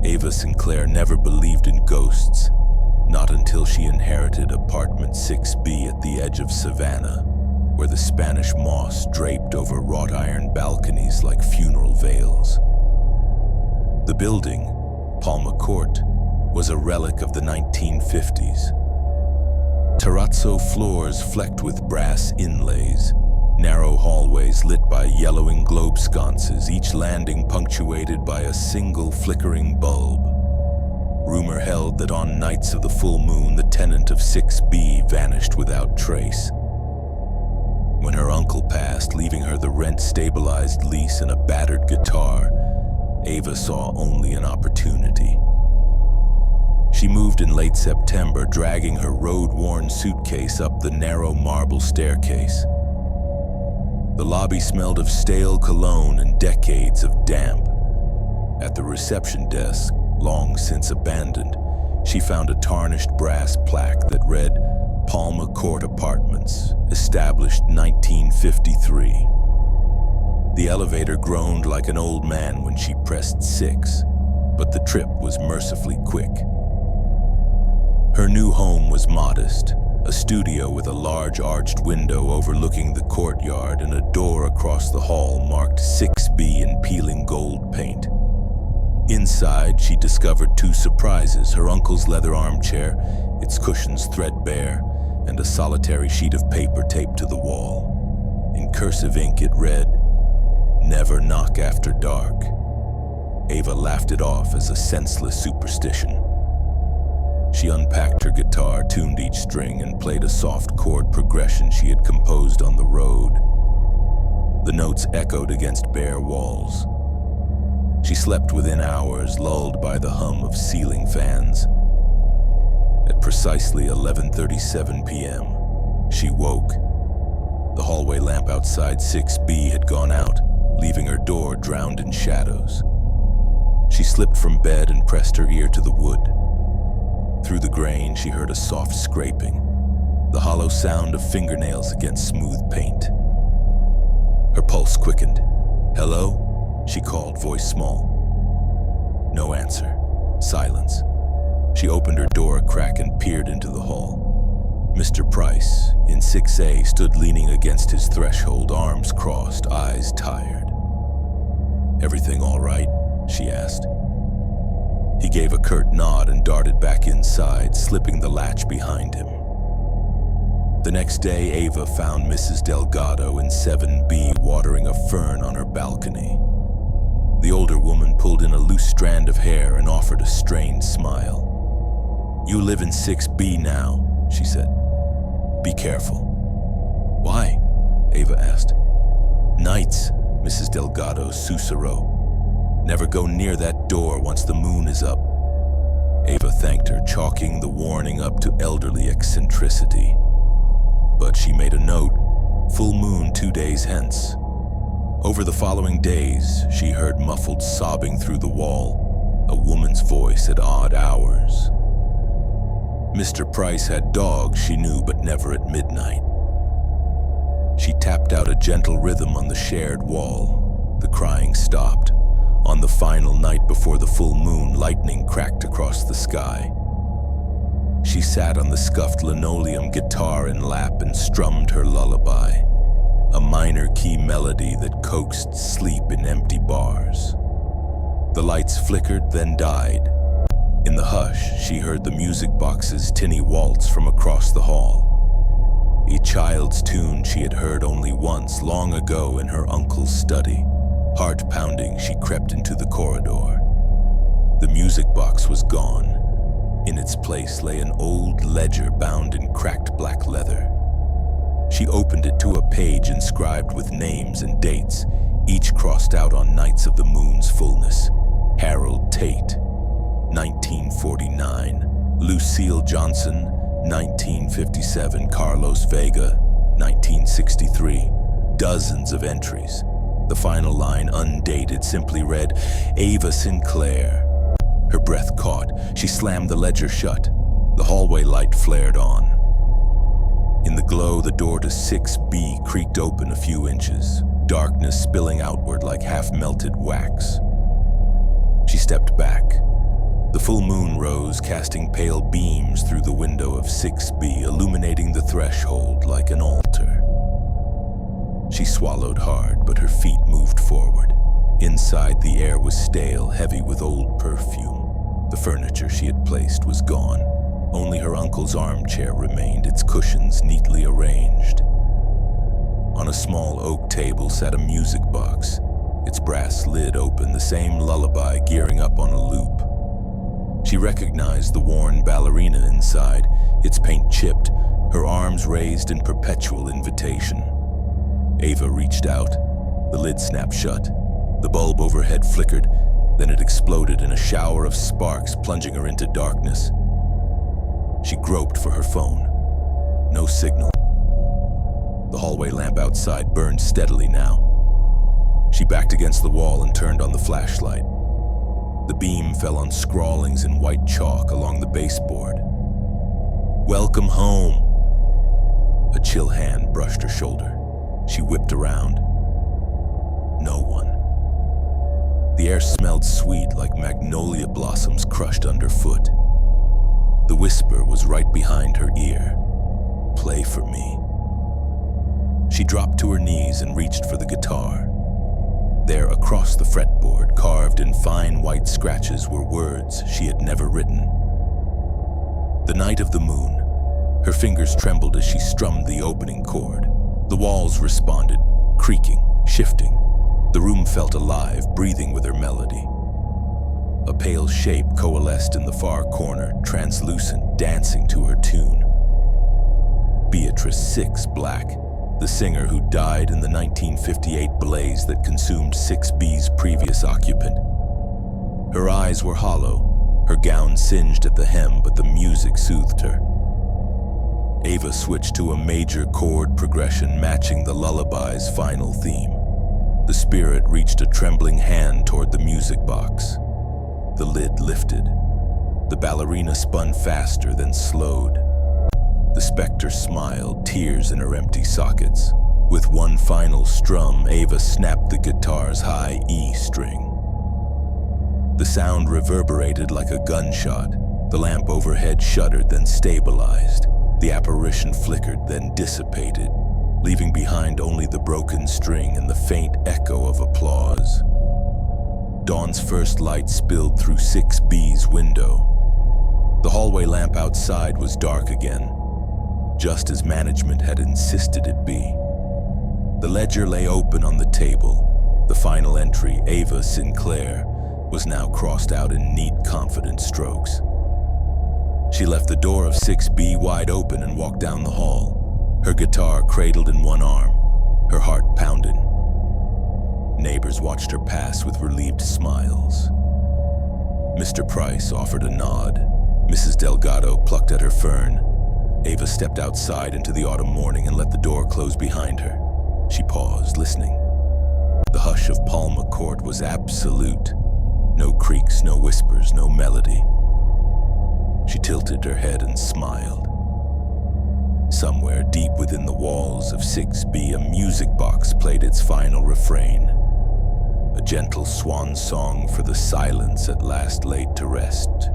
Ava Sinclair never believed in ghosts, not until she inherited apartment 6B at the edge of Savannah, where the Spanish moss draped over wrought iron balconies like funeral veils. The building, Palma Court, was a relic of the 1950s. Terrazzo floors flecked with brass inlays, narrow hallways lit by yellowing globe sconces, each landing punctuated by a single flickering bulb. Rumor held that on nights of the full moon, the tenant of 6B vanished without trace. When her uncle passed, leaving her the rent-stabilized lease and a battered guitar, Ava saw only an opportunity. She moved in late September, dragging her road-worn suitcase up the narrow marble staircase. The lobby smelled of stale cologne and decades of damp. At the reception desk, long since abandoned, she found a tarnished brass plaque that read, Palma Court Apartments, established 1953. The elevator groaned like an old man when she pressed 6, but the trip was mercifully quick. Her new home was modest, a studio with a large arched window overlooking the courtyard and a door across the hall marked 6B in peeling gold paint. Inside, she discovered 2 surprises: her uncle's leather armchair, its cushions threadbare, and a solitary sheet of paper taped to the wall. In cursive ink it read, "Never knock after dark." Ava laughed it off as a senseless superstition. She unpacked her guitar, tuned each string, and played a soft chord progression she had composed on the road. The notes echoed against bare walls. She slept within hours, lulled by the hum of ceiling fans. At precisely 11:37 p.m., she woke. The hallway lamp outside 6B had gone out, leaving her door drowned in shadows. She slipped from bed and pressed her ear to the wood. Through the grain, she heard a soft scraping, the hollow sound of fingernails against smooth paint. Her pulse quickened. "Hello?" she called, voice small. No answer. Silence. She opened her door a crack and peered into the hall. Mr. Price, in 6A, stood leaning against his threshold, arms crossed, eyes tired. "Everything all right?" she asked. He gave a curt nod and darted back inside, slipping the latch behind him. The next day, Ava found Mrs. Delgado in 7B watering a fern on her balcony. The older woman pulled in a loose strand of hair and offered a strained smile. "You live in 6B now," she said. "Be careful." "Why?" Ava asked. "Nights," Mrs. Delgado susurró. "Never go near that door once the moon is up." Ava thanked her, chalking the warning up to elderly eccentricity. But she made a note, "Full moon 2 days hence." Over the following days, she heard muffled sobbing through the wall, a woman's voice at odd hours. Mr. Price had dogs, she knew, but never at midnight. She tapped out a gentle rhythm on the shared wall. The crying stopped. On the final night before the full moon, lightning cracked across the sky. She sat on the scuffed linoleum, guitar in lap, and strummed her lullaby, a minor key melody that coaxed sleep in empty bars. The lights flickered, then died. In the hush, she heard the music box's tinny waltz from across the hall. A child's tune she had heard only once, long ago in her uncle's study. Heart pounding, she crept into the corridor. The music box was gone. In its place lay an old ledger bound in cracked black leather. She opened it to a page inscribed with names and dates, each crossed out on nights of the moon's fullness. Harold Tate, 1949. Lucille Johnson, 1957. Carlos Vega, 1963. Dozens of entries. The final line, undated, simply read, "Ava Sinclair." Her breath caught. She slammed the ledger shut. The hallway light flared on. In the glow, the door to 6B creaked open a few inches, darkness spilling outward like half-melted wax. She stepped back. full moon rose, casting pale beams through the window of 6B, illuminating the threshold like an altar. She swallowed hard, but her feet moved forward. Inside, the air was stale, heavy with old perfume. The furniture she had placed was gone. Only her uncle's armchair remained, its cushions neatly arranged. On a small oak table sat a music box, its brass lid open, the same lullaby gearing up on a loop. She recognized the worn ballerina inside, its paint chipped, her arms raised in perpetual invitation. Ava reached out. The lid snapped shut. The bulb overhead flickered, then it exploded in a shower of sparks, plunging her into darkness. She groped for her phone. No signal. The hallway lamp outside burned steadily now. She backed against the wall and turned on the flashlight. The beam fell on scrawlings in white chalk along the baseboard. "Welcome home." A chill hand brushed her shoulder. She whipped around. No one. The air smelled sweet, like magnolia blossoms crushed underfoot. The whisper was right behind her ear. "Play for me." She dropped to her knees and reached for the guitar. There, across the fretboard, carved in fine white scratches, were words she had never written. The night of the moon. Her fingers trembled as she strummed the opening chord. The walls responded, creaking, shifting. The room felt alive, breathing with her melody. A pale shape coalesced in the far corner, translucent, dancing to her tune. Beatrice 6 Black, the singer who died in the 1958 blaze that consumed 6B's previous occupant. Her eyes were hollow, her gown singed at the hem, but the music soothed her. Ava switched to a major chord progression matching the lullaby's final theme. The spirit reached a trembling hand toward the music box. The lid lifted. The ballerina spun faster, then slowed. The specter smiled, tears in her empty sockets. With one final strum, Ava snapped the guitar's high E string. The sound reverberated like a gunshot. The lamp overhead shuddered, then stabilized. The apparition flickered, then dissipated, leaving behind only the broken string and the faint echo of applause. Dawn's first light spilled through 6B's window. The hallway lamp outside was dark again, just as management had insisted it be. The ledger lay open on the table. The final entry, Ava Sinclair, was now crossed out in neat, confident strokes. She left the door of 6B wide open and walked down the hall, her guitar cradled in one arm, her heart pounding. Neighbors watched her pass with relieved smiles. Mr. Price offered a nod. Mrs. Delgado plucked at her fern. Ava stepped outside into the autumn morning and let the door close behind her. She paused, listening. The hush of Palma Court was absolute. No creaks, no whispers, no melody. She tilted her head and smiled. Somewhere deep within the walls of 6B, a music box played its final refrain. A gentle swan song for the silence at last laid to rest.